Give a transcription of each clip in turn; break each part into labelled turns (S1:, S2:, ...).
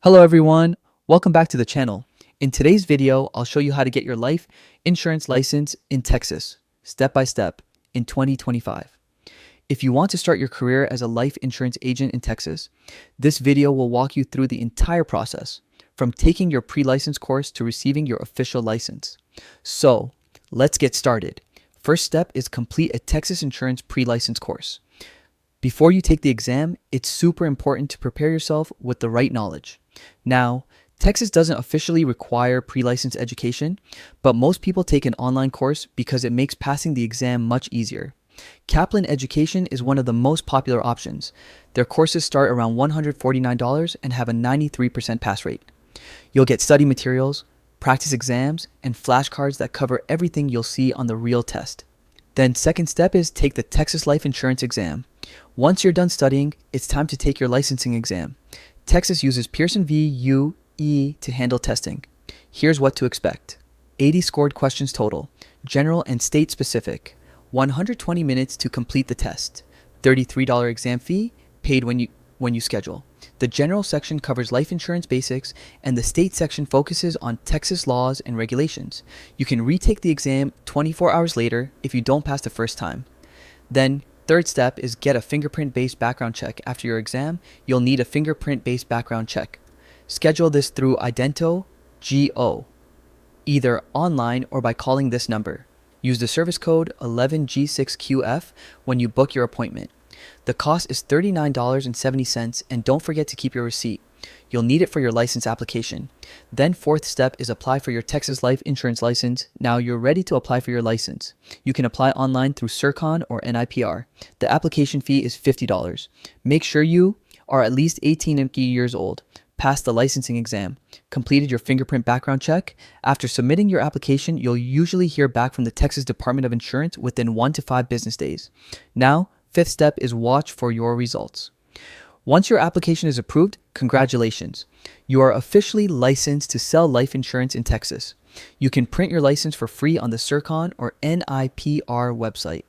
S1: Hello everyone, welcome back to the channel. In today's video, I'll show you how to get your life insurance license in Texas, step by step, in 2025. If you want to start your career as a life insurance agent in Texas, this video will walk you through the entire process, from taking your pre-license course to receiving your official license. So, let's get started. First step is complete a Texas insurance pre-license course. Before you take the exam, it's super important to prepare yourself with the right knowledge. Now, Texas doesn't officially require pre-license education, but most people take an online course because it makes passing the exam much easier. Kaplan Education is one of the most popular options. Their courses start around $149 and have a 93% pass rate. You'll get study materials, practice exams, and flashcards that cover everything you'll see on the real test. Then second step is take the Texas Life Insurance exam. Once you're done studying, it's time to take your licensing exam. Texas uses Pearson v. UE to handle testing. Here's what to expect. 80 scored questions total, general and state specific. 120 minutes to complete the test. $33 exam fee, paid when you schedule. The general section covers life insurance basics, and the state section focuses on Texas laws and regulations. You can retake the exam 24 hours later if you don't pass the first time. Then, third step is get a fingerprint-based background check. After your exam, you'll need a fingerprint-based background check. Schedule this through IdentoGO, either online or by calling this number. Use the service code 11G6QF when you book your appointment. The cost is $39.70, and don't forget to keep your receipt. You'll need it for your license application. Then fourth step is apply for your Texas Life Insurance license. Now you're ready to apply for your license. You can apply online through Sercon or NIPR. The application fee is $50. Make sure you are at least 18 years old, passed the licensing exam, completed your fingerprint background check. After submitting your application, you'll usually hear back from the Texas Department of Insurance within 1 to 5 business days. Now, fifth step is watch for your results. Once your application is approved, congratulations. You are officially licensed to sell life insurance in Texas. You can print your license for free on the Sercon or NIPR website.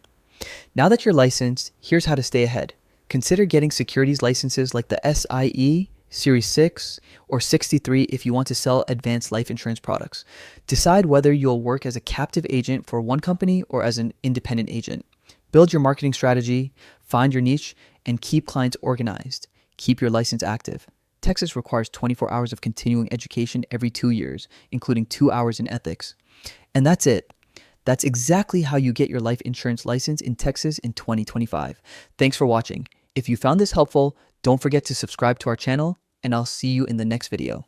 S1: Now that you're licensed, here's how to stay ahead. Consider getting securities licenses like the SIE, Series 6, or 63 if you want to sell advanced life insurance products. Decide whether you'll work as a captive agent for one company or as an independent agent. Build your marketing strategy, find your niche, and keep clients organized. Keep your license active. Texas requires 24 hours of continuing education every 2 years, including 2 hours in ethics. And that's it. That's exactly how you get your life insurance license in Texas in 2025. Thanks for watching. If you found this helpful, don't forget to subscribe to our channel, and I'll see you in the next video.